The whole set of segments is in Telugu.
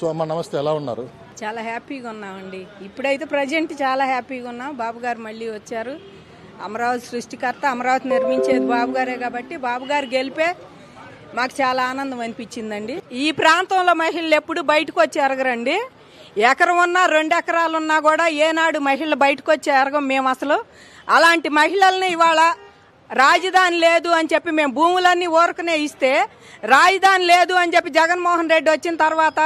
సో అమ్మ నమస్తే, ఎలా ఉన్నారు? చాలా హ్యాపీగా ఉన్నామండి. ఇప్పుడైతే ప్రజెంట్ చాలా హ్యాపీగా ఉన్నాం. బాబు గారు మళ్ళీ వచ్చారు. అమరావతి సృష్టికర్త, అమరావతి నిర్మించేది బాబు గారే కాబట్టి బాబు గారు గెలిపే మాకు చాలా ఆనందం అనిపించిందండి. ఈ ప్రాంతంలో మహిళలు ఎప్పుడు బయటకు వచ్చి ఎరగరండి. ఎకరం ఉన్నా 2 ఎకరాలు ఉన్నా కూడా ఏనాడు మహిళలు బయటకు వచ్చి ఎరగం మేము అసలు. అలాంటి మహిళల్ని ఇవాళ రాజధాని లేదు అని చెప్పి మేము భూములన్నీ ఊరకనే ఇస్తే, రాజధాని లేదు అని చెప్పి జగన్మోహన్ రెడ్డి వచ్చిన తర్వాత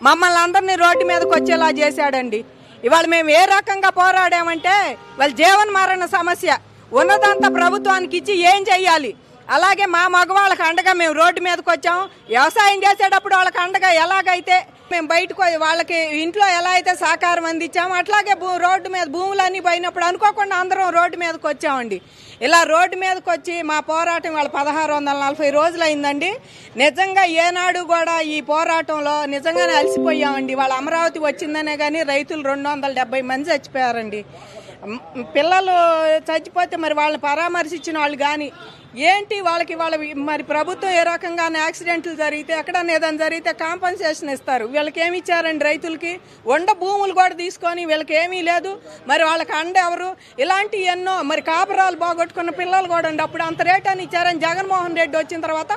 మమ్మల్ని అందరినీ రోడ్డు మీదకి వచ్చేలా చేశాడండి. ఇవాళ మేము ఏ రకంగా పోరాడామంటే, వాళ్ళ జీవన మరణ సమస్య ఉన్నదంతా ప్రభుత్వానికి ఇచ్చి ఏం చెయ్యాలి, అలాగే మా మగవాళ్ళకి అండగా మేము రోడ్డు మీదకి వచ్చాం. వ్యవసాయం చేసేటప్పుడు వాళ్ళకి అండగా ఎలాగైతే మేము బయటకు వాళ్ళకి ఇంట్లో ఎలా అయితే సహకారం అందించాము, అట్లాగే రోడ్డు మీద భూములన్నీ పోయినప్పుడు అనుకోకుండా అందరం రోడ్డు మీదకి వచ్చామండి. ఇలా రోడ్డు మీదకి వచ్చి మా పోరాటం వాళ్ళ 1640 రోజులు అయిందండి. నిజంగా ఏనాడు కూడా ఈ పోరాటంలో నిజంగానే అలసిపోయామండి. వాళ్ళ అమరావతి వచ్చిందనే కానీ రైతులు 270 మంది చచ్చిపోయారండి. పిల్లలు చచ్చిపోతే మరి వాళ్ళని పరామర్శించిన వాళ్ళు కానీ ఏంటి వాళ్ళకి మరి ప్రభుత్వం ఏ రకంగానే యాక్సిడెంట్లు జరిగితే ఎక్కడన్నా ఏదైనా జరిగితే కాంపన్సేషన్ ఇస్తారు. వీళ్ళకి ఏమి ఇచ్చారండి? రైతులకి వండ భూములు కూడా తీసుకొని వీళ్ళకి ఏమీ లేదు. మరి వాళ్ళకి అండ ఎవరు? ఇలాంటి ఎన్నో మరి కాపురాలు బాగొట్టుకున్న పిల్లలు కూడా అండి. అప్పుడు అంత రేట్ అని ఇచ్చారని జగన్మోహన్ రెడ్డి వచ్చిన తర్వాత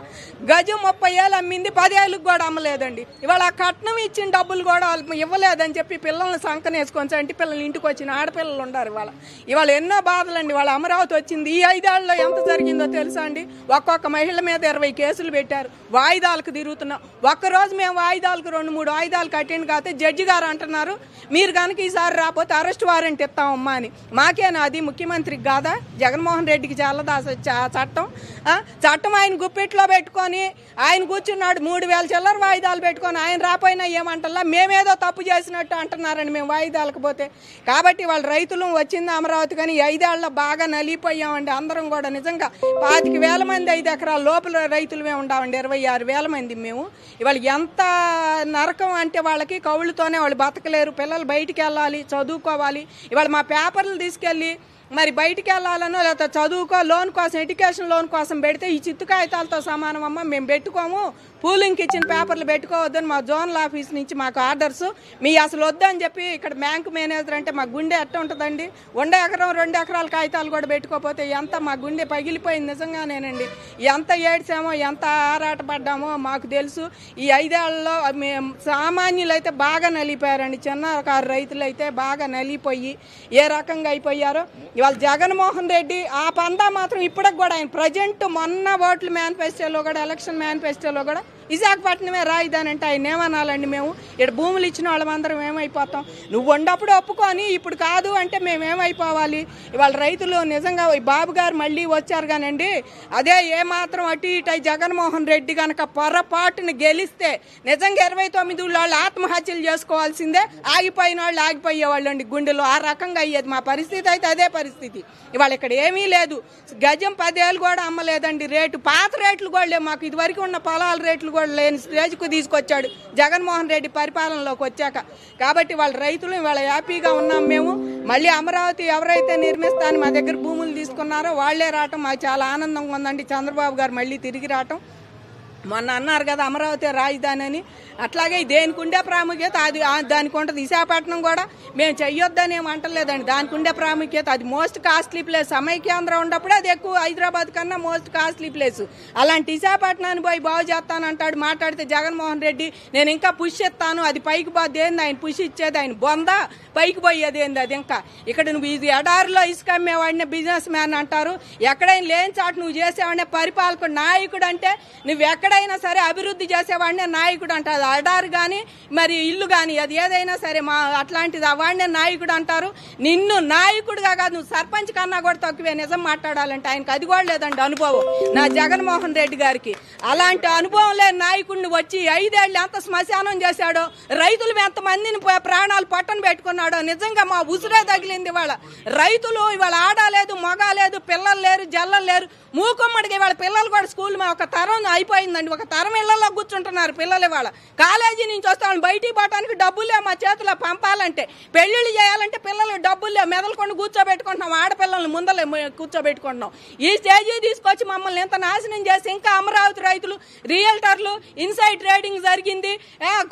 గజం 30 ఏళ్ళు అమ్మింది, 10 ఏళ్ళకి కూడా అమ్మలేదండి. ఇవాళ ఆ కట్నం ఇచ్చిన డబ్బులు కూడా ఇవ్వలేదని చెప్పి పిల్లల్ని సంకనేసుకొని చంటి పిల్లలు ఇంటికి వచ్చిన ఆడపిల్లలు ఉన్నారు. ఇవాళ ఎన్నో బాధలండి. వాళ్ళ అమరావతి వచ్చింది. ఈ 5 ఏళ్లలో ఎంత జరిగిందో తెలుసా అండి? ఒక్కొక్క మహిళ మీద 20 కేసులు పెట్టారు. వాయిదాలకు తిరుగుతున్నాం. ఒక్కరోజు మేము వాయిదాలకు 2-3 వాయిదాలకు అటెండ్ కాకపోతే జడ్జి గారు అంటున్నారు, మీరు కనుక ఈసారి రాకపోతే అరెస్ట్ వారెంట్ ఇస్తామమ్మా అని. మాకేనా అది? ముఖ్యమంత్రికి కాదా? జగన్మోహన్ రెడ్డికి చాలదా చట్టం? ఆయన గుప్పిట్లో పెట్టుకొని ఆయన కూర్చున్నాడు. 3000 చిల్లర వాయిదాలు పెట్టుకొని ఆయన రాపోయినా ఏమంటల్లా మేమేదో తప్పు చేసినట్టు అంటున్నారండి మేము వాయిదాలకు పోతే. కాబట్టి వాళ్ళ రైతులు వచ్చింది అమరావతి కానీ 5 ఏళ్లలో బాగా నలిగిపోయామండి. అందరం కూడా నిజంగా 25,000 మంది 5 ఎకరాల లోపల రైతులమే ఉండామండి. 26,000 మంది మేము. ఇవాళ ఎంత నరకం అంటే వాళ్ళకి కౌళ్ళతోనే వాళ్ళు బతకలేరు. పిల్లలు బయటికి వెళ్ళాలి, చదువుకోవాలి. ఇవాళ మా పేపర్లు తీసుకెళ్ళి మరి బయటికి వెళ్ళాలనో లేకపోతే చదువుకో లోన్ కోసం ఎడ్యుకేషన్ లోన్ కోసం పెడితే ఈ చిత్తు కాగితాలతో సమానం అమ్మ, మేము పెట్టుకోము, పూలింగ్కి ఇచ్చిన పేపర్లు పెట్టుకోవద్దని మా జోనల్ ఆఫీస్ నుంచి మాకు ఆర్డర్స్. మీ అసలు వద్దని చెప్పి ఇక్కడ బ్యాంక్ మేనేజర్ అంటే మా గుండె ఎట్ట ఉంటుందండి? 1 ఎకరం 2 ఎకరాల కాగితాలు కూడా పెట్టుకోకపోతే ఎంత మా గుండె పగిలిపోయింది నిజంగానేనండి. ఎంత ఏడ్చామో ఎంత ఆరాటపడ్డామో మాకు తెలుసు. ఈ 5 ఏళ్లలో మేము సామాన్యులు అయితే బాగా నలిగిపోయారండి. చిన్నకారు రైతులు అయితే బాగా నలిగిపోయి ఏ రకంగా అయిపోయారో. ఇవాళ జగన్మోహన్ రెడ్డి ఆ పందా మాత్రం ఇప్పటికి కూడా ఆయన ప్రజెంట్ మొన్న ఓట్ల మేనిఫెస్టోలో కూడా ఎలక్షన్ మేనిఫెస్టోలో కూడా విశాఖపట్నమే రాయిదాని అంటే ఆయన ఏమనాలండి? మేము ఇక్కడ భూములు ఇచ్చిన వాళ్ళమందరం ఏమైపోతాం? నువ్వు ఉండప్పుడు ఒప్పుకొని ఇప్పుడు కాదు అంటే మేమేమైపోవాలి? ఇవాళ రైతులు నిజంగా బాబు గారు మళ్ళీ వచ్చారు కానండి, అదే ఏమాత్రం అటు ఇటు జగన్మోహన్ రెడ్డి కనుక పొరపాటును గెలిస్తే నిజంగా 29 వాళ్ళు ఆత్మహత్యలు చేసుకోవాల్సిందే. ఆగిపోయిన వాళ్ళు ఆగిపోయేవాళ్ళు అండి గుండెలో. ఆ రకంగా అయ్యేది మా పరిస్థితి. అయితే అదే పరిస్థితి. ఇవాళ ఇక్కడ ఏమీ లేదు. గజం 10 ఏళ్ళు కూడా అమ్మలేదండి. రేటు పాత రేట్లు కూడా లేవు. మాకు ఇదివరకు ఉన్న పొలాల రేట్లు కూడా లేని స్టేజ్కు తీసుకొచ్చాడు జగన్మోహన్ రెడ్డి పరిపాలనలోకి వచ్చాక. కాబట్టి వాళ్ళ రైతులు ఇవాళ హ్యాపీగా ఉన్నాం మేము. మళ్ళీ అమరావతి ఎవరైతే నిర్మిస్తానని మా దగ్గర భూములు తీసుకున్నారో వాళ్లే రావటం మాకు చాలా ఆనందంగా ఉందండి. చంద్రబాబు గారు మళ్ళీ తిరిగి రావటం. మొన్న అన్నారు కదా అమరావతి రాజధాని అని, అట్లాగే దేనికి ఉండే ప్రాముఖ్యత అది దానికి ఉంటుంది. విశాఖపట్నం కూడా మేము చెయ్యొద్దని ఏమి అంటలేదండి. దానికి ఉండే ప్రాముఖ్యత అది మోస్ట్ కాస్ట్లీ ప్లేస్. సమైక్యాంధ్ర ఉన్నప్పుడు అది ఎక్కువ హైదరాబాద్ కన్నా మోస్ట్ కాస్ట్లీ ప్లేస్. అలాంటి విశాఖపట్నాన్ని పోయి బాగు చేస్తానంటాడు. మాట్లాడితే జగన్మోహన్ రెడ్డి నేను ఇంకా పుష్ ఇస్తాను, అది పైకి పోద్ది ఏంది ఆయన పుష్ ఇచ్చేది? ఆయన బొంద పైకి పోయేది ఏంది? అది ఇంకా ఇక్కడ నువ్వు ఇది ఎడారిలో ఇసుక అమ్మేవాడినే బిజినెస్ మ్యాన్ అంటారు. ఎక్కడైనా లేని చాటు నువ్వు చేసేవాడినే పరిపాలకుడు. నాయకుడు అంటే నువ్వు ఎక్కడైనా సరే అభివృద్ధి చేసేవాడినే నాయకుడు అంటారు. అడారు కానీ మరి ఇల్లు కానీ అది ఏదైనా సరే మా అట్లాంటిది వాడినే నాయకుడు అంటారు. నిన్ను నాయకుడిగా కాదు, నువ్వు సర్పంచ్ కన్నా కూడా తక్కువే నిజం మాట్లాడాలంటే. ఆయనకు అది కూడా లేదండి అనుభవం నా జగన్మోహన్ రెడ్డి గారికి. అలాంటి అనుభవం లేని నాయకుడిని వచ్చి 5 ఏళ్ళు ఎంత శ్మశానం చేశాడో, రైతులు ఎంతమందిని ప్రాణాలు పట్టను పెట్టుకున్నాడో. నిజంగా మా ఉసురే తగిలింది. ఇవాళ రైతులు ఇవాళ ఆడలేదు, మగ లేదు, పిల్లలు లేరు, జల్లలు లేరు, మూకుమ్మడికి ఇవాళ పిల్లలు కూడా స్కూల్ ఒక తరం అయిపోయిందండి. ఒక తరం ఇళ్లలో కూర్చుంటున్నారు పిల్లలు. ఇవాళ కాలేజీ నుంచి వస్తే వాళ్ళు మేము బయటికి పోవడానికి డబ్బులు లేవు మా చేతిలో పంపాలంటే, పెళ్లిళ్ళు చేయాలంటే పిల్లలు డబ్బులు లేవు, మెదలుకొని కూర్చోబెట్టుకుంటున్నాం, ఆడపిల్లల్ని ముందలే కూర్చోబెట్టుకుంటున్నాం. ఈ స్టేజీ తీసుకొచ్చి మమ్మల్ని ఎంత నాశనం చేసి ఇంకా అమరావతి రైతులు, రియల్టర్లు ఇన్సైడ్ ట్రేడింగ్ జరిగింది,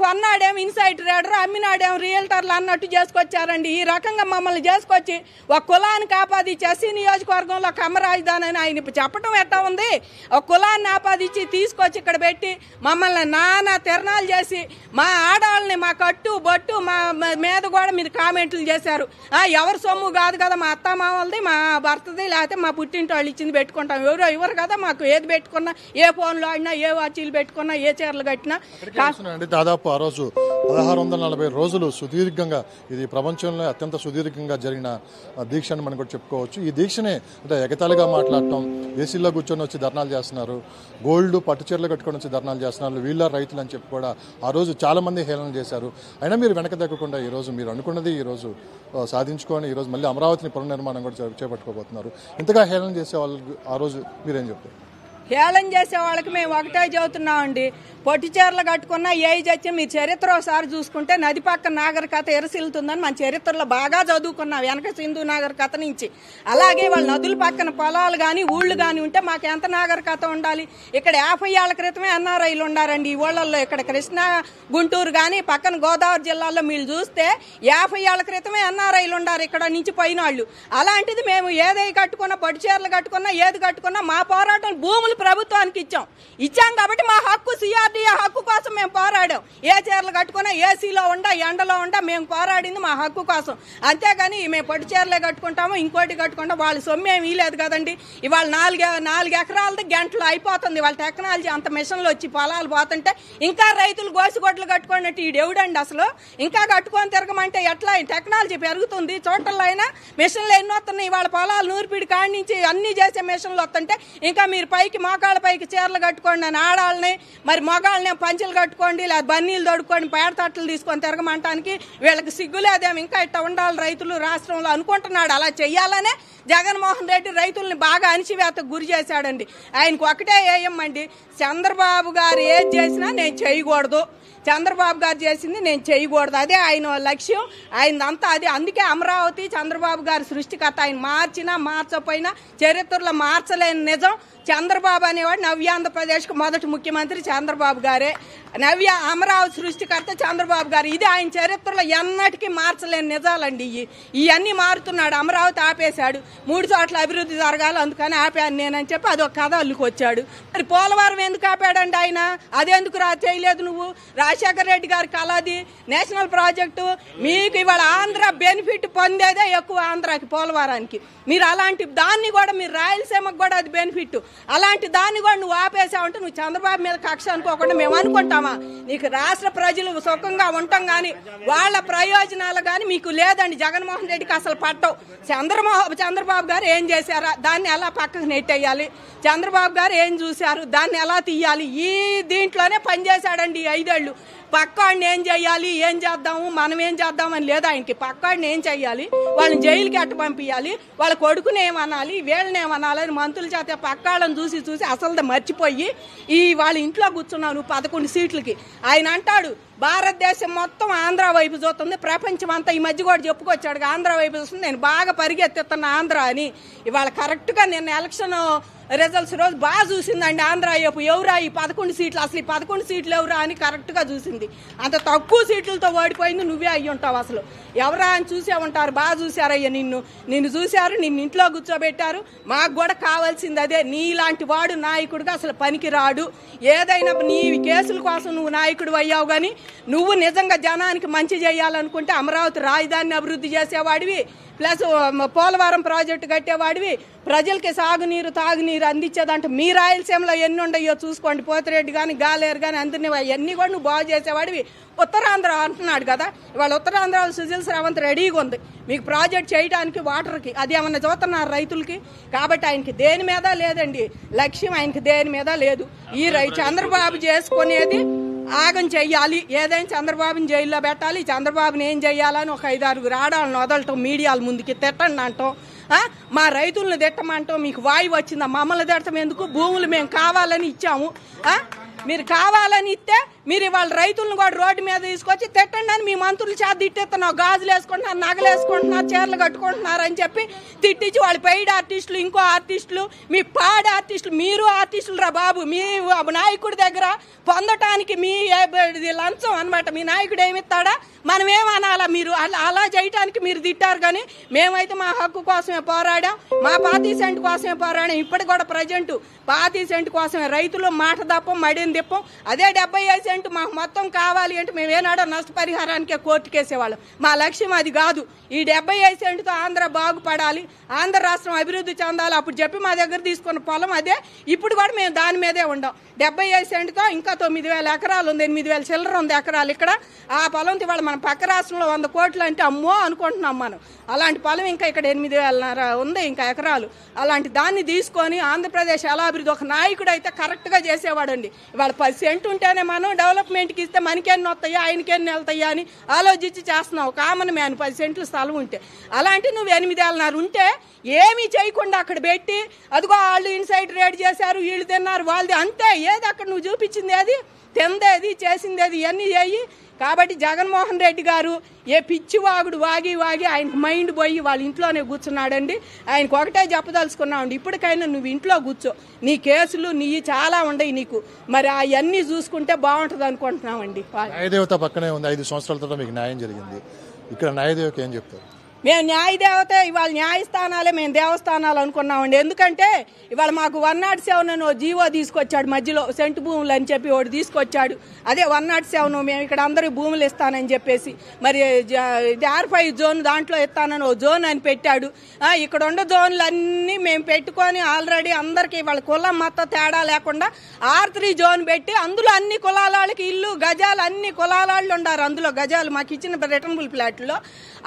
కొన్నాడేం ఇన్సైడ్ ట్రేడర్, అమ్మినాడేం రియల్టర్లు అన్నట్టు చేసుకొచ్చారండి. ఈ రకంగా మమ్మల్ని చేసుకొచ్చి ఒక కులానికి ఆపాదించి ఎస్సీ నియోజకవర్గంలో కమ్మరాజధాని అని ఆయన చెప్పడం ఎట్టా ఉంది. ఒక కులాన్ని ఆపాదించి తీసుకొచ్చి ఇక్కడ పెట్టి మమ్మల్ని నానా తిరణాలు చేసి మా ఆడవాళ్ళని మా కట్టు బొట్టు మా మీద కూడా మీరు కామెంట్లు చేశారు. ఎవరు సొమ్ము కాదు కదా, మా అత్త మామలది, మా భర్తది, లేకపోతే మా పుట్టింటి వాళ్ళు ఇచ్చింది పెట్టుకుంటాం, ఎవరో ఇవ్వరు కదా మాకు. ఏది పెట్టుకున్నా, ఏ ఫోన్లు ఆడినా, ఏ వాచీలు పెట్టుకున్నా, ఏ చీరలు కట్టినా. దాదాపు ఆ రోజు 1640 రోజులు సుదీర్ఘంగా, ఇది ప్రపంచంలో అత్యంత సుదీర్ఘంగా జరిగిన దీక్ష అని మనం కూడా చెప్పుకోవచ్చు. ఈ దీక్షనే అంటే ఎగతాళిగా మాట్లాడటం, ఏసీలో కూర్చొని వచ్చి ధర్నాలు చేస్తున్నారు, గోల్డ్ పట్టు చీరలు కట్టుకొని వచ్చి ధర్నాలు చేస్తున్నారు, వీళ్ళ రైతులు అని చెప్పి కూడా ఆ రోజు చాలా మంది హేళన చేశారు. అయినా మీరు వెనక తగ్గకుండా ఈరోజు మీరు అనుకున్నది ఈరోజు సాధించుకొని ఈరోజు మళ్ళీ అమరావతిని పునర్నిర్మాణం కూడా చేపట్టుకోబోతున్నారు. ఇంతగా హేళన చేసే వాళ్ళకి ఆ రోజు మీరేం చెప్తారు? హేళన చేసే వాళ్ళకి మేము ఒకటే చెబుతున్నామండి, పొట్టి చీరలు కట్టుకున్నా ఏజ్ వచ్చి మీరు చరిత్ర ఒకసారి చూసుకుంటే నది పక్క నాగరికత ఎరసిల్లుతుందని మన చరిత్రలో బాగా చదువుకున్నాం వెనక సింధు నాగరికత నుంచి. అలాగే వాళ్ళ నదుల పక్కన పొలాలు కానీ ఊళ్ళు కానీ ఉంటే మాకు ఎంత నాగరికత ఉండాలి. ఇక్కడ 50 ఏళ్ల క్రితమే ఎన్ఆర్ఐలు ఉండారండి ఈ ఊళ్ళల్లో. ఇక్కడ కృష్ణా గుంటూరు కానీ పక్కన గోదావరి జిల్లాల్లో మీరు చూస్తే 50 ఏళ్ల క్రితమే ఎన్ఆర్ఐలు ఉండారు ఇక్కడ నుంచి పోయిన వాళ్ళు. అలాంటిది మేము ఏదై కట్టుకున్నా, పొట్టి చీరలు కట్టుకున్నా, ఏది కట్టుకున్నా మా పోరాటం భూములు ప్రభుత్వానికి ఇచ్చాం కాబట్టి మా హక్కు, సిఆర్డీఏ హక్కు కోసం మేము పోరాడాం. ఏ చీరలు కట్టుకున్నా, ఏసీలో ఉండా, ఎండలో ఉండా మేము పోరాడింది మా హక్కు కోసం. అంతేగాని మేము పొట్టి చీరలే కట్టుకుంటాము, ఇంకోటి కట్టుకుంటాం, వాళ్ళ సొమ్ము ఏమి లేదు కదండి. ఇవాళ 4 ఎకరాలది గంటలు అయిపోతుంది. వాళ్ళ టెక్నాలజీ అంత మిషన్లు వచ్చి పొలాలు పోతుంటే ఇంకా రైతులు గోసిగొడ్లు కట్టుకున్నట్టు ఈడెవడండి అసలు. ఇంకా కట్టుకొని తిరగమంటే ఎట్లా? టెక్నాలజీ పెరుగుతుంది, చోటల్లో అయినా మిషన్లు ఎన్ని వస్తున్నాయి. వాళ్ళ పొలాలు నూర్పిడి కాడి నుంచి అన్ని చేసే మిషన్లు వస్తుంటే ఇంకా మీరు పైకి మోకాళ్ళ పైకి చీరలు కట్టుకోండి అని ఆడాలని, మరి మగాళ్ళని పంచెలు కట్టుకోండి, లేదా బన్నీలు తొడుక్కోండి, పేడ తట్టలు తీసుకొని తిరగమంటానికి వీళ్ళకి సిగ్గులేదేమో. ఇంకా ఇట్లా ఉండాలి రైతులు రాష్ట్రంలో అనుకుంటున్నాడు. అలా చెయ్యాలనే జగన్మోహన్ రెడ్డి రైతుల్ని బాగా అణిచివేతకు గురి చేశాడండి. ఆయనకు ఒకటే ఏయమ్మండి, చంద్రబాబు గారు ఏది చేసినా నేను చేయకూడదు, చంద్రబాబు గారు చేసింది నేను చేయకూడదు, అదే ఆయన లక్ష్యం, ఆయనంతా అదే. అందుకే అమరావతి చంద్రబాబు గారి సృష్టికర్త. ఆయన మార్చినా మార్చపోయినా చరిత్రలో మార్చలేని నిజం, చంద్రబాబు అనేవాడు నవ్యాంధ్రప్రదేశ్కు మొదటి ముఖ్యమంత్రి చంద్రబాబు గారే. అమరావతి సృష్టికర్త చంద్రబాబు గారు. ఇది ఆయన చరిత్రలో ఎన్నటికీ మార్చలేని నిజాలండి. ఇవన్నీ మారుతున్నాడు. అమరావతి ఆపేశాడు, 3 చోట్ల అభివృద్ధి జరగాలి అందుకని ఆపాను నేనని చెప్పి అదొక కథ అల్లుకొచ్చాడు. మరి పోలవరం ఎందుకు ఆపాడండి ఆయన? అదెందుకు చేయలేదు నువ్వు? రాజశేఖర రెడ్డి గారి కళది నేషనల్ ప్రాజెక్టు. మీకు ఇవాళ ఆంధ్ర బెనిఫిట్ పొందేదే ఎక్కువ ఆంధ్రాకి, పోలవరానికి. మీరు అలాంటి దాన్ని కూడా, మీరు రాయలసీమకు కూడా అది బెనిఫిట్, అలాంటి దాన్ని కూడా నువ్వు ఆపేసావంటే నువ్వు చంద్రబాబు మీద కక్ష అనుకోకుండా మేము అనుకుంటామా? నీకు రాష్ట్ర ప్రజలు సుఖంగా ఉంటాం కానీ వాళ్ళ ప్రయోజనాలు కానీ మీకు లేదండి. జగన్మోహన్ రెడ్డికి అసలు పట్టవు. చంద్రబాబు గారు ఏం చేశారా దాన్ని ఎలా పక్కకు నెట్టేయాలి, చంద్రబాబు గారు ఏం చూశారు దాన్ని ఎలా తీయాలి, ఈ దీంట్లోనే పనిచేశాడండి 5 ఏళ్ళు. పక్కాడిని ఏం చెయ్యాలి, ఏం చేద్దాము, మనం ఏం చేద్దామని లేదా ఆయనకి. పక్కాడిని ఏం చెయ్యాలి, వాళ్ళని జైలుకి అట్ట పంపించాలి, వాళ్ళ కొడుకుని ఏమనాలి, వీళ్ళని ఏమనాలి అని మంత్రుల చేత పక్కాళ్ళని చూసి అసలు మర్చిపోయి వాళ్ళ ఇంట్లో కూర్చున్నావు నువ్వు 11 సీట్లకి. ఆయన అంటాడు భారతదేశం మొత్తం ఆంధ్ర వైపు చూస్తుంది, ప్రపంచం అంతా ఈ మధ్య కూడా చెప్పుకొచ్చాడు ఆంధ్ర వైపు చూస్తుంది, నేను బాగా పరిగెత్తుతున్నా ఆంధ్ర అని. ఇవాళ కరెక్ట్గా నిన్న ఎలక్షన్ రిజల్ట్స్ రోజు బాగా చూసిందండి ఆంధ్ర వైపు. ఎవరా ఈ 11 సీట్లు, అసలు ఈ 11 సీట్లు ఎవరా అని కరెక్ట్గా చూసింది. అంత తక్కువ సీట్లతో ఓడిపోయింది నువ్వే అయ్యి ఉంటావు. అసలు ఎవరా అని చూసే ఉంటారు. బాగా చూశారయ్యా నిన్ను చూశారు, నిన్ను ఇంట్లో కూర్చోబెట్టారు. మాకు కూడా కావాల్సింది అదే. నీలాంటి వాడు నాయకుడిగా అసలు పనికి రాడు. ఏదైనా నీ కేసుల కోసం నువ్వు నాయకుడు అయ్యావు కానీ నువ్వు నిజంగా జనానికి మంచి చేయాలనుకుంటే అమరావతి రాజధానిని అభివృద్ధి చేసేవాడివి, ప్లస్ పోలవరం ప్రాజెక్టు కట్టేవాడివి, ప్రజలకి సాగునీరు తాగునీరు అందించేదంటే మీ రాయలసీమలో ఎన్ని ఉండయో చూసుకోండి. పోతిరెడ్డి కానీ గాలేరు కానీ అందరినీ అవన్నీ కూడా నువ్వు బాగు చేసేవాడివి. ఉత్తరాంధ్ర అంటున్నాడు కదా, ఇవాళ ఉత్తరాంధ్రలో సుజల్ శ్రావంత్ రెడీగా ఉంది మీకు ప్రాజెక్ట్ చేయడానికి, వాటర్కి. అది ఏమన్నా చూస్తున్నారు రైతులకి? కాబట్టి ఆయనకి దేని మీద లేదండి లక్ష్యం, ఆయనకి దేని మీద లేదు. ఈ చంద్రబాబు చేసుకునేది ఆగం చెయ్యాలి, ఏదైనా చంద్రబాబుని జైల్లో పెట్టాలి, చంద్రబాబుని ఏం చెయ్యాలని ఒక 5-6 ఆడాలను వదలటం, మీడియాల ముందుకి తిట్టండి అంటాం, మా రైతులను తిట్టమంటాం. మీకు వాయువు వచ్చిందా? మమ్మల్ని తిట్టం ఎందుకు? భూములు మేము కావాలని ఇచ్చాము, మీరు కావాలని ఇస్తే మీరు ఇవాళ రైతులను కూడా రోడ్డు మీద తీసుకొచ్చి తిట్టండి అని మీ మంత్రులు చేత తిట్టేస్తున్నావు. గాజులు వేసుకుంటున్నారు, నగలు వేసుకుంటున్నారు, చీరలు కట్టుకుంటున్నారు అని చెప్పి తిట్టించి వాళ్ళు పెయిడ్ ఆర్టిస్టులు, ఇంకో ఆర్టిస్టులు, మీ పాడి ఆర్టిస్టులు, మీరు ఆర్టిస్టులు రా బాబు. మీ నాయకుడి దగ్గర పొందటానికి మీ లంచం అనమాట. మీ నాయకుడు ఏమిస్తాడా, మనం ఏమనాలా? మీరు అలా చేయటానికి మీరు తిట్టారు. కానీ మేమైతే మా హక్కు కోసమే పోరాడాం, మా 5 సెంట్ కోసమే పోరాడాం. ఇప్పటికి కూడా ప్రజెంట్ 5 సెంట్ కోసమే. రైతులు మాట తప్పం, మడిని తిప్పం. అదే 75 సెంట్ మాకు మొత్తం కావాలి అంటే మేము ఏనాడో నష్టపరిహారానికే కోర్టుకేసేవాళ్ళం. మా లక్ష్యం అది కాదు. ఈ 75 సెంట్తో ఆంధ్ర బాగుపడాలి, ఆంధ్ర రాష్ట్రం అభివృద్ధి చెందాలి. అప్పుడు చెప్పి మా దగ్గర తీసుకున్న పొలం అదే. ఇప్పుడు కూడా మేము దాని మీదే ఉండాం. 75 సెంట్తో ఇంకా 9,000 ఎకరాలు ఉంది, 8,000 చిల్లర ఉంది ఎకరాలు ఇక్కడ. ఆ పొలంతో ఇవాళ మన పక్క రాష్ట్రంలో 100 కోట్లు అంటే అమ్మో అనుకుంటున్నాం మనం. అలాంటి పొలం ఇంకా ఇక్కడ 8,000 ఉంది ఇంకా ఎకరాలు. అలాంటి దాన్ని తీసుకొని ఆంధ్రప్రదేశ్ ఎలా అభివృద్ధి, ఒక నాయకుడు అయితే కరెక్ట్గా చేసేవాడండి. ఇవాళ 10 సెంట్ ఉంటేనే మనం డెవలప్మెంట్కి ఇస్తే మనకెన్ని వస్తాయా, ఆయనకెన్ని వెళ్తాయా అని ఆలోచించి చేస్తున్నావు. కామన్ మ్యాన్ 10 సెంట్లు స్థలం ఉంటే. అలాంటి నువ్వు 8,500 ఉంటే ఏమీ చేయకుండా అక్కడ పెట్టి అదిగో వాళ్ళు ఇన్సైడ్ రేడ్ చేశారు, వీళ్ళు తిన్నారు, వాళ్ళది అంతే. ఏది అక్కడ నువ్వు చూపించింది ఏది, తిందేది, చేసిందేది, ఇవన్నీ చేయి. కాబట్టి జగన్మోహన్ రెడ్డి గారు ఏ పిచ్చివాగుడు వాగి ఆయనకు మైండ్ పోయి వాళ్ళ ఇంట్లోనే కూర్చున్నాడండి. ఆయనకు ఒకటే చెప్పదలుచుకున్నామండి, ఇప్పటికైనా నువ్వు ఇంట్లో కూర్చో. నీ కేసులు నీ చాలా ఉండయి నీకు, మరి అవన్నీ చూసుకుంటే బాగుంటుంది అనుకుంటున్నామండి. న్యాయదేవత పక్కనే ఉంది. 5 సంవత్సరాల తర్వాత మీకు న్యాయం జరిగింది. ఇక్కడ న్యాయదేవత ఏం చెప్తారు? మేము న్యాయదేవత, ఇవాళ న్యాయస్థానాలే మేము దేవస్థానాలు అనుకున్నామండి. ఎందుకంటే ఇవాళ మాకు 107 అని జీవో తీసుకొచ్చాడు మధ్యలో, సెంటు భూములు అని చెప్పి ఒకటి తీసుకొచ్చాడు. అదే 107 మేము ఇక్కడ అందరూ భూములు ఇస్తానని చెప్పేసి, మరి R5 జోన్ దాంట్లో ఇస్తానని ఓ జోన్ అని పెట్టాడు. ఇక్కడ ఉన్న జోన్లన్నీ మేము పెట్టుకొని ఆల్రెడీ అందరికీ వాళ్ళ కులం మొత్తం తేడా లేకుండా R3 జోన్ పెట్టి అందులో అన్ని కులాల వాళ్ళకి ఇల్లు గజాలు, అన్ని కులాల వాళ్ళు ఉన్నారు అందులో గజాలు మాకు ఇచ్చిన రిటర్నబుల్ ఫ్లాట్లో.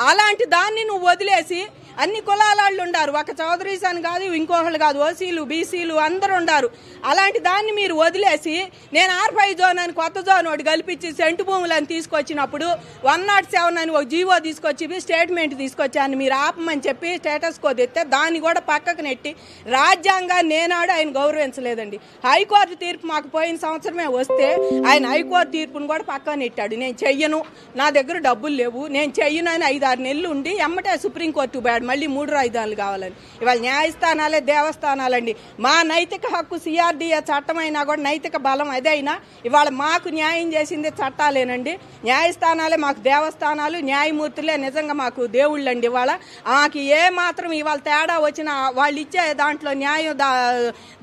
అలాంటి దాన్ని నువ్వు వదిలేసి అన్ని కులాల వాళ్ళు ఉండారు, ఒక చౌదరీస్ అని కాదు, ఇంకోళ్ళు కాదు, ఓసీలు, బీసీలు అందరూ ఉండారు. అలాంటి దాన్ని మీరు వదిలేసి నేను R5 జోన్ అని కొత్త జోన్ ఒకటి కల్పించి సెంటు భూములు అని తీసుకొచ్చినప్పుడు 107 అని ఒక జీవో తీసుకొచ్చి స్టేట్మెంట్ తీసుకొచ్చాను మీరు ఆపమని చెప్పి స్టేటస్ కో తెస్తే దాన్ని కూడా పక్కకు నెట్టి రాజ్యాంగాన్ని నేనాడు ఆయన గౌరవించలేదండి. హైకోర్టు తీర్పు మాకు పోయిన సంవత్సరమే వస్తే ఆయన హైకోర్టు తీర్పును కూడా పక్కన నెట్టాడు. నేను చెయ్యను, నా దగ్గర డబ్బులు లేవు, నేను చెయ్యను అని 5-6 నెలలు ఉండి ఎమ్మటే సుప్రీంకోర్టు బ్యాడ్ మళ్ళీ 3 రాజధానులు కావాలని. ఇవాళ న్యాయస్థానాలే దేవస్థానాలండి. మా నైతిక హక్కు CRDA చట్టమైనా కూడా నైతిక బలం అదైనా ఇవాళ మాకు న్యాయం చేసింది చట్టాలేనండి. న్యాయస్థానాలే మాకు దేవస్థానాలు, న్యాయమూర్తులే నిజంగా మాకు దేవుళ్ళండి. ఇవాళ మాకు ఏ మాత్రం ఇవాళ తేడా వచ్చినా వాళ్ళు ఇచ్చే దాంట్లో న్యాయం,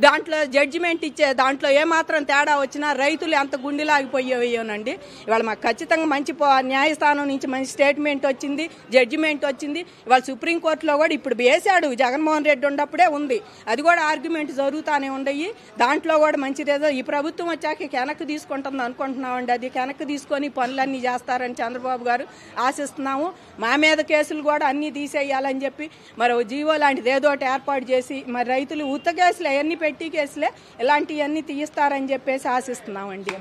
దాంట్లో జడ్జిమెంట్ ఇచ్చే దాంట్లో ఏ మాత్రం తేడా వచ్చినా రైతులు ఎంత గుండెలాగిపోయేవోనండి. ఇవాళ మాకు ఖచ్చితంగా మంచి న్యాయస్థానం నుంచి మంచి స్టేట్మెంట్ వచ్చింది, జడ్జిమెంట్ వచ్చింది. ఇవాళ సుప్రీంకోర్టులో కూడా ఇప్పుడు వేశాడు, జగన్మోహన్ రెడ్డి ఉన్నప్పుడే ఉంది, అది కూడా ఆర్గ్యుమెంట్ జరుగుతూనే ఉండయి. దాంట్లో కూడా మంచి రిజల్ట్ ఈ ప్రభుత్వం వచ్చాక వెనక్కి తీసుకుంటుంది అనుకుంటున్నామండి. అది వెనక్కి తీసుకొని పనులన్నీ చేస్తారని చంద్రబాబు గారు ఆశిస్తున్నాము. మా మీద కేసులు కూడా అన్నీ తీసేయాలని చెప్పి మరి జీవో లాంటిది ఏదో ఒకటి ఏర్పాటు చేసి మరి రైతులు ఉత్త కేసులు అవన్నీ పెట్టి కేసులే ఇలాంటివన్నీ తీయిస్తారని చెప్పేసి ఆశిస్తున్నామండి.